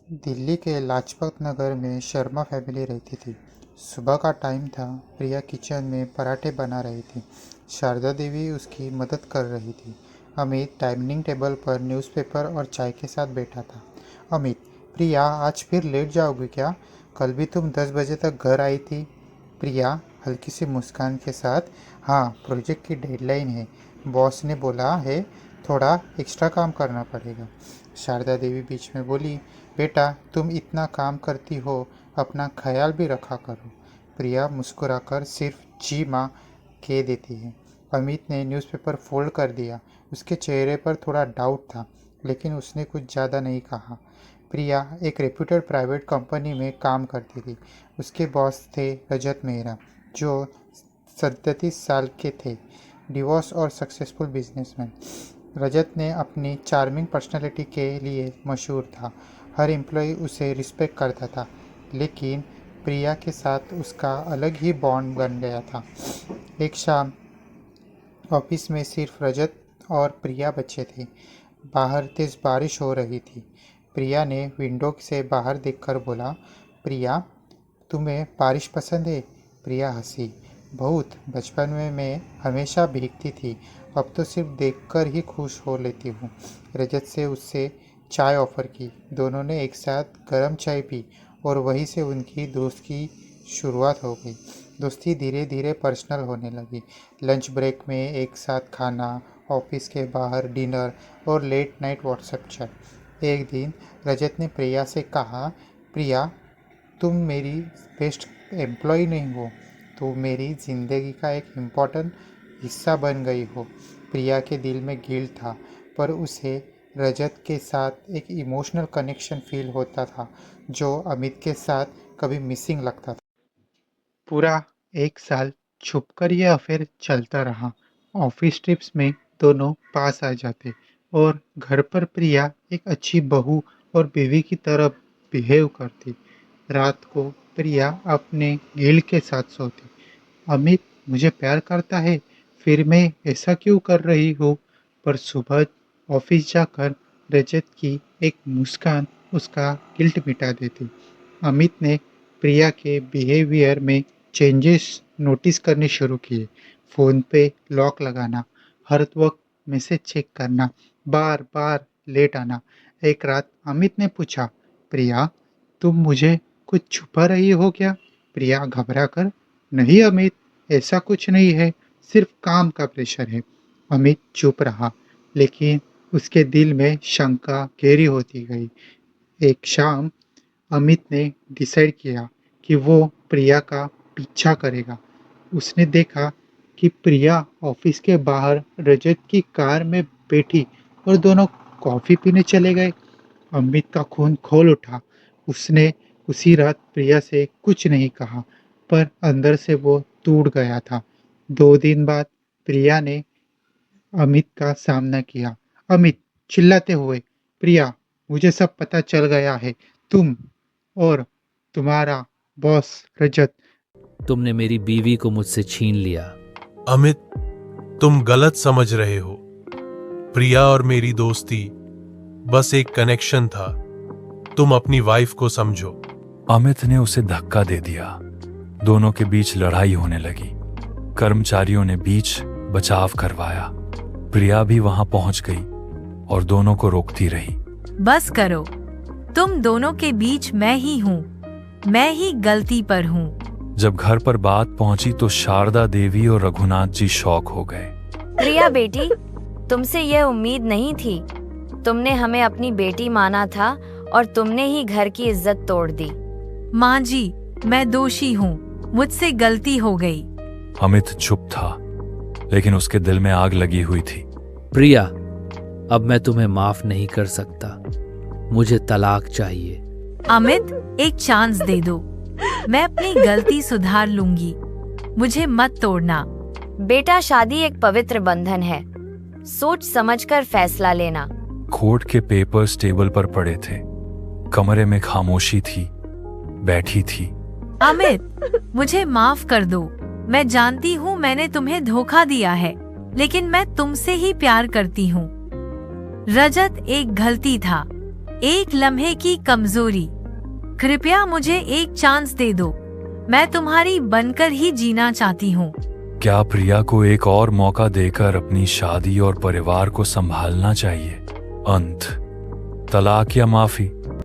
दिल्ली के लाजपत नगर में शर्मा फैमिली रहती थी। सुबह का टाइम था। प्रिया किचन में पराठे बना रही थी। शारदा देवी उसकी मदद कर रही थी। अमित डाइनिंग टेबल पर न्यूज़पेपर और चाय के साथ बैठा था। अमित, प्रिया आज फिर लेट जाओगी क्या? कल भी तुम 10 बजे तक घर आई थी। प्रिया हल्की सी मुस्कान के साथ, हाँ, प्रोजेक्ट की डेडलाइन है। बॉस ने बोला है थोड़ा एक्स्ट्रा काम करना पड़ेगा। शारदा देवी बीच में बोली, बेटा तुम इतना काम करती हो, अपना ख्याल भी रखा करो। प्रिया मुस्कुराकर सिर्फ जी माँ कह देती है। अमित ने न्यूज़पेपर फोल्ड कर दिया। उसके चेहरे पर थोड़ा डाउट था, लेकिन उसने कुछ ज़्यादा नहीं कहा। प्रिया एक रेप्यूटेड प्राइवेट कंपनी में काम करती थी। उसके बॉस थे रजत मेहरा, जो 37 साल के थे, डिवोर्स और सक्सेसफुल बिजनेसमैन। रजत ने अपनी चार्मिंग पर्सनालिटी के लिए मशहूर था। हर एम्प्लॉय उसे रिस्पेक्ट करता था, लेकिन प्रिया के साथ उसका अलग ही बॉन्ड बन गया था। एक शाम ऑफिस में सिर्फ रजत और प्रिया बचे थे। बाहर तेज बारिश हो रही थी। प्रिया ने विंडो से बाहर देखकर बोला, प्रिया, तुम्हें बारिश पसंद है? प्रिया हंसी, बहुत। बचपन में मैं हमेशा भीगती थी, अब तो सिर्फ देखकर ही खुश हो लेती हूँ। रजत से उससे चाय ऑफर की। दोनों ने एक साथ गर्म चाय पी और वहीं से उनकी दोस्त की शुरुआत हो गई। दोस्ती धीरे धीरे पर्सनल होने लगी। लंच ब्रेक में एक साथ खाना, ऑफिस के बाहर डिनर और लेट नाइट व्हाट्सएप चैट। एक दिन रजत ने प्रिया से कहा, प्रिया, तुम मेरी बेस्ट एम्प्लॉय नहीं हो, तो मेरी ज़िंदगी का एक इम्पॉर्टेंट हिस्सा बन गई हो। प्रिया के दिल में गिल्ट था, पर उसे रजत के साथ एक इमोशनल कनेक्शन फील होता था, जो अमित के साथ कभी मिसिंग लगता था। पूरा 1 साल छुपकर यह अफेयर चलता रहा। ऑफिस ट्रिप्स में दोनों पास आ जाते और घर पर प्रिया एक अच्छी बहू और बीवी की तरह बिहेव करती। रात को प्रिया अपने गिल्ड के साथ सोती। अमित मुझे प्यार करता है, फिर मैं ऐसा क्यों कर रही हूँ? पर सुबह ऑफिस जाकर रजत की एक मुस्कान उसका गिल्ट मिटा देती। अमित ने प्रिया के बिहेवियर में चेंजेस नोटिस करने शुरू किए। फ़ोन पे लॉक लगाना, हर वक्त मैसेज चेक करना, बार बार लेट आना। एक रात अमित ने पूछा, प्रिया, तुम मुझे कुछ छुपा रही हो क्या? प्रिया घबरा कर, नहीं अमित, ऐसा कुछ नहीं है, सिर्फ काम का प्रेशर है। अमित चुप रहा, लेकिन उसके दिल में शंका गहरी होती गई। एक शाम अमित ने डिसाइड किया कि वो प्रिया का पीछा करेगा। उसने देखा कि प्रिया ऑफिस के बाहर रजत की कार में बैठी और दोनों कॉफ़ी पीने चले गए। अमित का खून खोल उठा। उसने उसी रात प्रिया से कुछ नहीं कहा, पर अंदर से वो टूट गया था। 2 दिन बाद प्रिया ने अमित का सामना किया। अमित चिल्लाते हुए, प्रिया, मुझे सब पता चल गया है। तुम और तुम्हारा बॉस रजत। तुमने मेरी बीवी को मुझसे छीन लिया। अमित, तुम गलत समझ रहे हो। प्रिया और मेरी दोस्ती बस एक कनेक्शन था। तुम अपनी वाइफ को समझो। अमित ने उसे धक्का दे दिया। दोनों के बीच लड़ाई होने लगी। कर्मचारियों ने बीच बचाव करवाया। प्रिया भी वहां पहुंच गई और दोनों को रोकती रही। बस करो, तुम दोनों के बीच मैं ही हूँ, मैं ही गलती पर हूँ। जब घर पर बात पहुंची तो शारदा देवी और रघुनाथ जी शॉक हो गए। प्रिया बेटी, तुमसे यह उम्मीद नहीं थी। तुमने हमें अपनी बेटी माना था और तुमने ही घर की इज्जत तोड़ दी। माँ जी, मैं दोषी हूँ, मुझसे गलती हो गई। अमित चुप था, लेकिन उसके दिल में आग लगी हुई थी। प्रिया, अब मैं तुम्हें माफ नहीं कर सकता। मुझे तलाक चाहिए। अमित, एक चांस दे दो, मैं अपनी गलती सुधार लूंगी। मुझे मत तोड़ना। बेटा, शादी एक पवित्र बंधन है, सोच समझकर फैसला लेना। कोर्ट के पेपर्स टेबल पर पड़े थे। कमरे में खामोशी थी, बैठी थी। अमित, मुझे माफ कर दो। मैं जानती हूँ मैंने तुम्हें धोखा दिया है, लेकिन मैं तुमसे ही प्यार करती हूँ। रजत एक गलती था, एक लम्हे की कमजोरी। कृपया मुझे एक चांस दे दो। मैं तुम्हारी बनकर ही जीना चाहती हूँ। क्या प्रिया को एक और मौका देकर अपनी शादी और परिवार को संभालना चाहिए? अंत, तलाक या माफी?